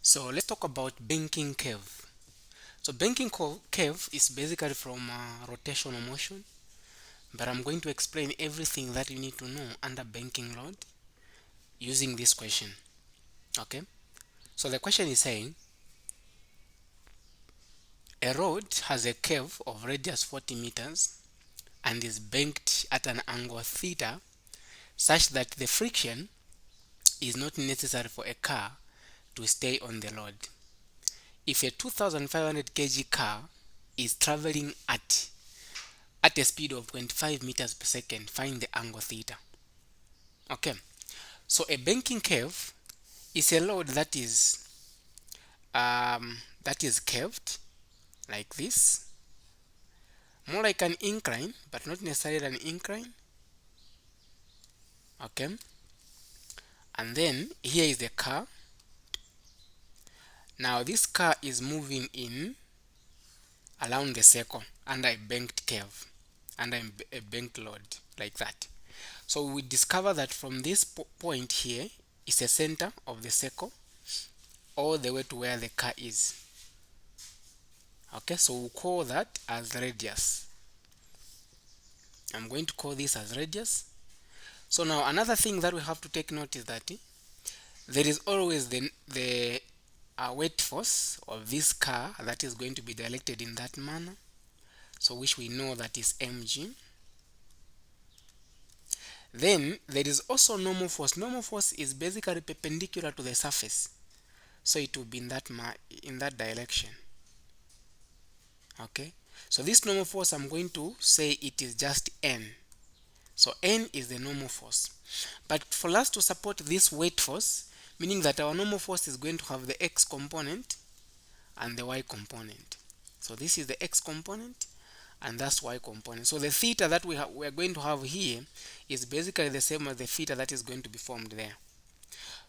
So let's talk about banking curve. So curve is basically from rotational motion, but I'm going to explain everything that you need to know under banking load using this question. Okay. So the question is saying a road has a curve of radius 40 meters and is banked at an angle theta such that the friction is not necessary for a car to stay on the road. If a 2500 kg car is traveling at a speed of 25 meters per second, find the angle theta. Okay, so a banking curve is a load that is curved like this, more like an incline but not necessarily an incline. Okay, and then here is the car. Now this car is moving in around the circle under a banked curve, under a banked load like that. So we discover that from this point here is the center of the circle all the way to where the car is. Okay, so we'll call that as radius. I'm going to call this as radius. So now another thing that we have to take note is that there is always the weight force of this car that is going to be directed in that manner, so which we know that is mg. Then there is also normal force. Normal force is basically perpendicular to the surface, so it will be in that direction. Okay, so this normal force, I'm going to say it is just n. So n is the normal force, but for us to support this weight force, meaning that our normal force is going to have the x component and the y component. So this is the x component and that's y component. So the theta that we are going to have here is basically the same as the theta that is going to be formed there.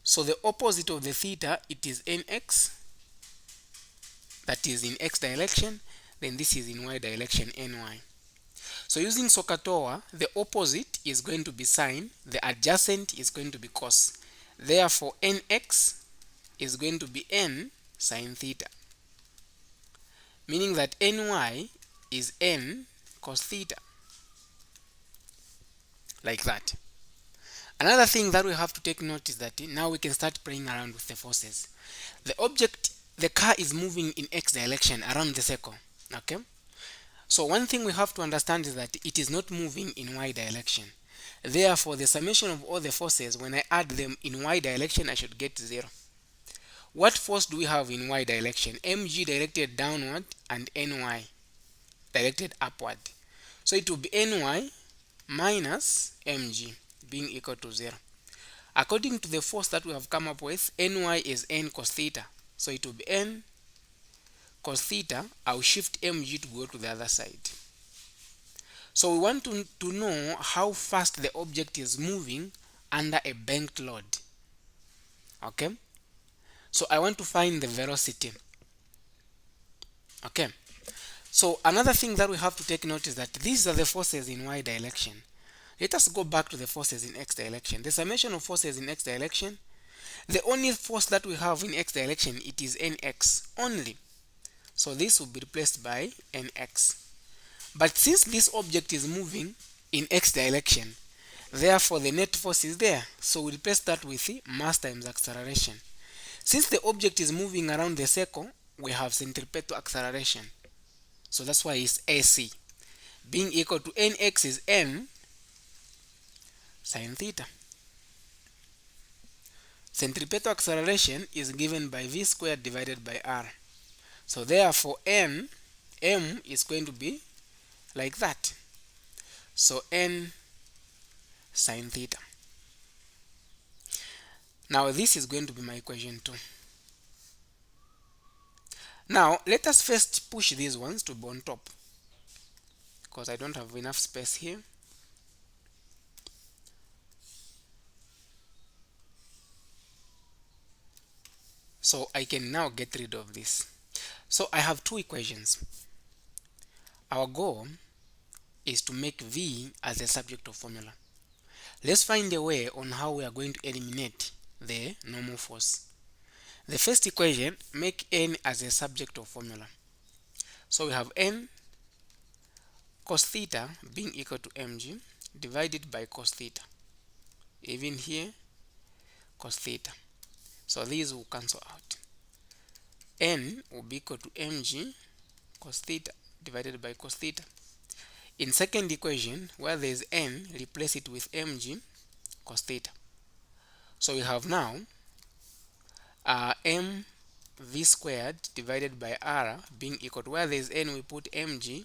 So the opposite of the theta, it is nx, that is in x direction, then this is in y direction, ny. So using SOHCAHTOA, the opposite is going to be sine, the adjacent is going to be cos. Therefore nx is going to be n sine theta, meaning that ny is n cos theta, like that. Another thing that we have to take note is that now we can start playing around with the forces. The car is moving in x direction around the circle. Okay, so one thing we have to understand is that it is not moving in y direction. Therefore the summation of all the forces, when I add them in y direction, I should get 0. What force do we have in y direction? Mg directed downward and ny directed upward. So it will be ny minus mg being equal to 0. According to the force that we have come up with, ny is n cos theta. So it will be n cos theta. I'll shift mg to go to the other side. So we want to know how fast the object is moving under a banked load. Okay, so I want to find the velocity. Okay, so another thing that we have to take note is that these are the forces in y direction. Let us go back to the forces in x direction. The summation of forces in x direction, the only force that we have in x direction, it is nx only. So this will be replaced by nx. But since this object is moving in x direction, therefore the net force is there. So we replace that with mass times acceleration. Since the object is moving around the circle, we have centripetal acceleration. So that's why it's AC, being equal to nx is n sine theta. Centripetal acceleration is given by v squared divided by r. So therefore m is going to be like that. So n sine theta. Now this is going to be my equation 2. Now let us first push these ones to be on top, because I don't have enough space here. So I can now get rid of this. So I have 2 equations. Our goal is to make v as a subject of formula. Let's find a way on how we are going to eliminate the normal force. The first equation, make n as a subject of formula. So we have n cos theta being equal to mg divided by cos theta. Even here, cos theta. So these will cancel out. N will be equal to mg cos theta divided by cos theta. In second equation, where there is n, replace it with mg cos theta. So we have now m v squared divided by r being equal to, where there is n, we put mg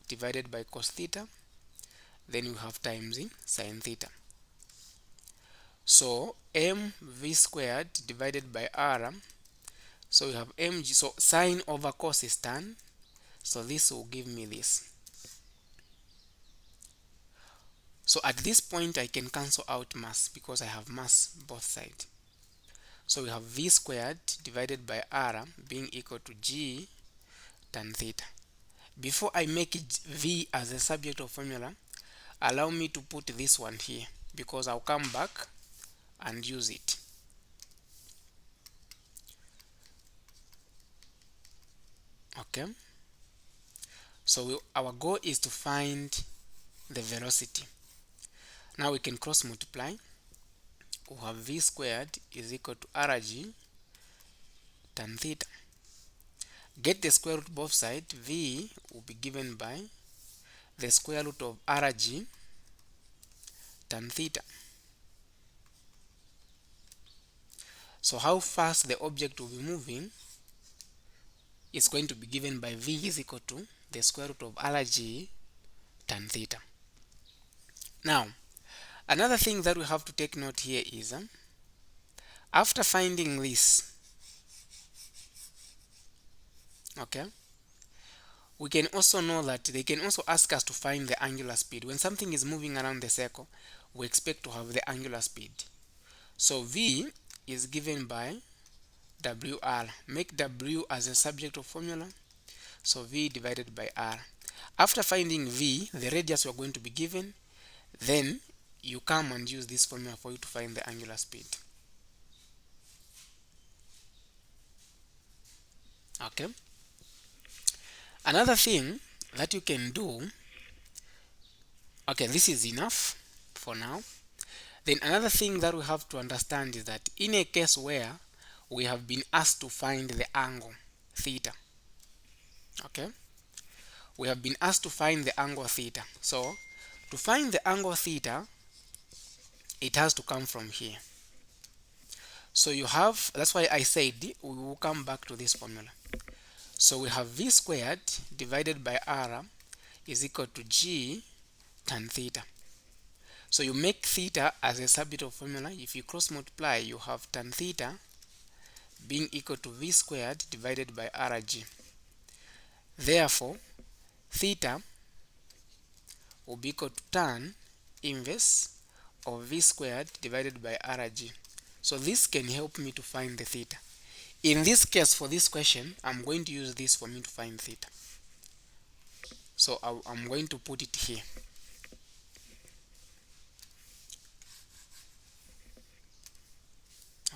divided by cos theta, then we have times in sin theta. So m v squared divided by r, so we have mg, so sine over cos is tan, so this will give me this. So at this point I can cancel out mass because I have mass both sides. So we have v squared divided by r being equal to g tan theta. Before I make it v as a subject of formula, allow me to put this one here because I'll come back and use it. Okay, so our goal is to find the velocity. Now we can cross multiply. We have v squared is equal to rg tan theta. Get the square root both sides. V will be given by the square root of rg tan theta. So how fast the object will be moving is going to be given by v is equal to the square root of rg tan theta. Now, another thing that we have to take note here is after finding this, okay, we can also know that they can also ask us to find the angular speed. When something is moving around the circle, we expect to have the angular speed. So v is given by wr. Make w as a subject of formula. So v divided by r. After finding v, the radius you are going to be given, then you come and use this formula for you to find the angular speed. Okay. Another thing that you can do, okay, this is enough for now. Then another thing that we have to understand is that in a case where we have been asked to find the angle theta, okay, we have been asked to find the angle theta. So to find the angle theta, it has to come from here. So you have, that's why I said we will come back to this formula. So we have v squared divided by r is equal to g tan theta. So you make theta as a subject of formula. If you cross multiply, you have tan theta being equal to v squared divided by rg. Therefore, theta will be equal to tan inverse of v squared divided by rg. So this can help me to find the theta. In this case, for this question, I'm going to use this for me to find theta. So I'm going to put it here.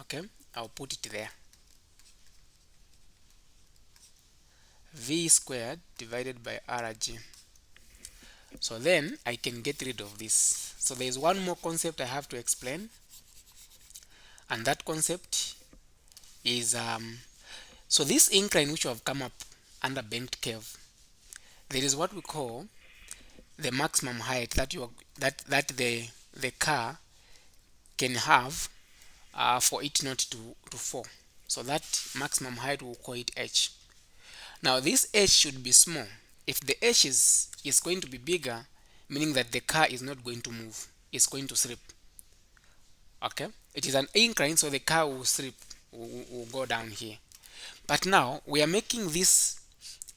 Okay, I'll put it there. V squared divided by rg. So then I can get rid of this. So there's one more concept I have to explain, and that concept is so this incline which you have come up under banked curve, there is what we call the maximum height that the car can have for it not to fall. So that maximum height, we'll call it h. Now this h should be small. If the h is going to be bigger, meaning that the car is not going to move, it's going to slip. Okay, it is an incline, so the car will slip, will go down here. But now we are making this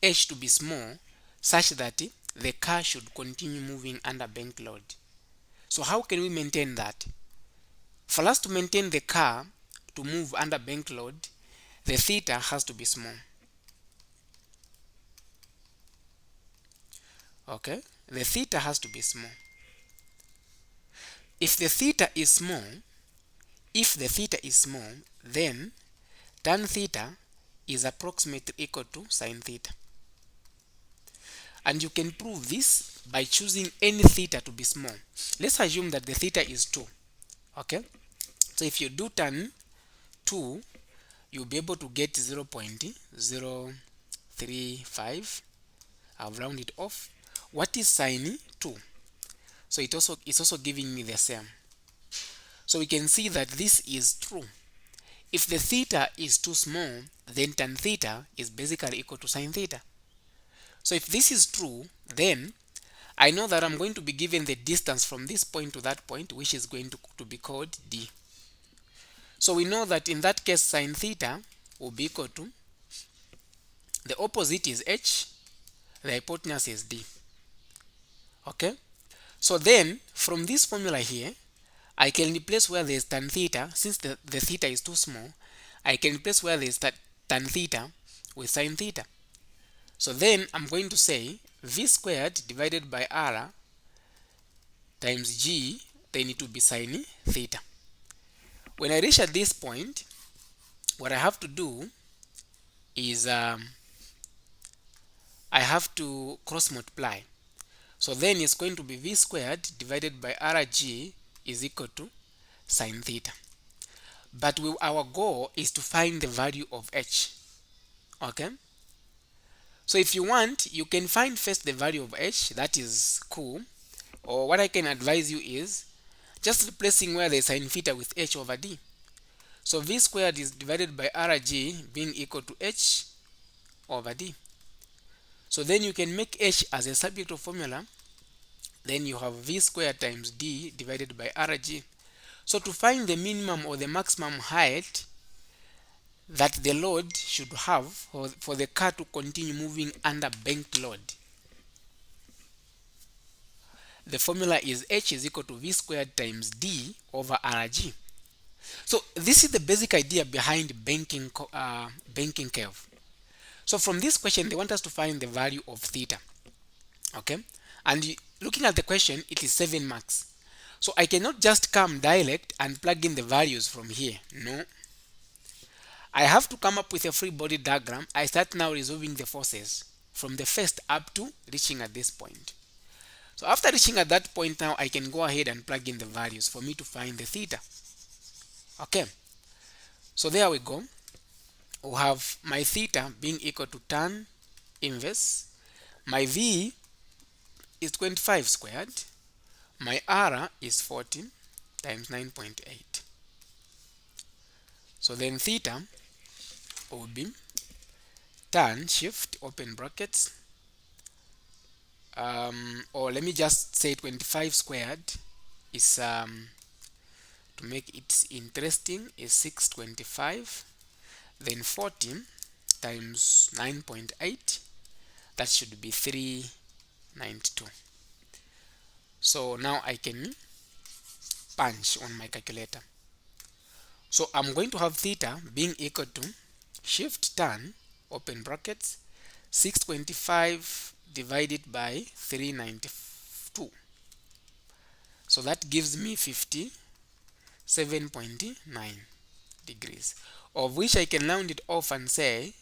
h to be small such that the car should continue moving under bank load. So how can we maintain that? For us to maintain the car to move under bank load, the theta has to be small. Okay, the theta has to be small. If the theta is small, then tan theta is approximately equal to sine theta. And you can prove this by choosing any theta to be small. Let's assume that the theta is 2. Okay? So if you do tan 2, you'll be able to get 0.035. I've rounded off. What is sine 2? So it's also giving me the same. So we can see that this is true. If the theta is too small, then tan theta is basically equal to sine theta. So if this is true, then I know that I'm going to be given the distance from this point to that point, which is going to be called d. So we know that in that case, sine theta will be equal to, the opposite is h, the hypotenuse is d. Okay? So then, from this formula here, I can replace where there is tan theta. Since the theta is too small, I can replace where there is tan theta with sine theta. So then I'm going to say v squared divided by r times g, then it will be sine theta. When I reach at this point, what I have to do is I have to cross multiply. So then it's going to be v squared divided by rg is equal to sine theta. But our goal is to find the value of h. Okay? So if you want, you can find first the value of h. That is cool. Or what I can advise you is just replacing where there is sine theta with h over d. So v squared is divided by rg being equal to h over d. So then you can make h as a subject of formula. Then you have v squared times d divided by rg. So to find the minimum or the maximum height that the load should have for the car to continue moving under banked load, the formula is h is equal to v squared times d over rg. So this is the basic idea behind banking curve. So from this question, they want us to find the value of theta. Okay? And looking at the question, it is 7 marks. So I cannot just come direct and plug in the values from here. No. I have to come up with a free body diagram. I start now resolving the forces from the first up to reaching at this point. So after reaching at that point now, I can go ahead and plug in the values for me to find the theta. Okay. So there we go. We have my theta being equal to tan inverse. My v is 25 squared. My r is 14 times 9.8. So then theta will be tan shift open brackets, or let me just say 25 squared is to make it interesting is 625, then 14 times 9.8, that should be 392. So now I can punch on my calculator. So I'm going to have theta being equal to shift tan open brackets 625 divided by 392. So that gives me 57.9 degrees, of which I can round it off and say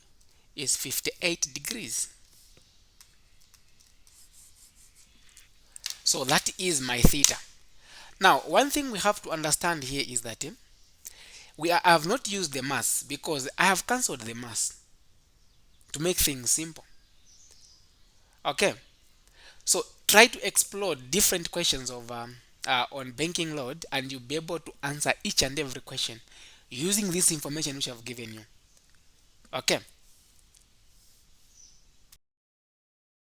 is 58 degrees. So that is my theta. Now, one thing we have to understand here is that I have not used the mass because I have cancelled the mass to make things simple. Okay, so try to explore different questions of on banking load, and you'll be able to answer each and every question using this information which I've given you. Okay.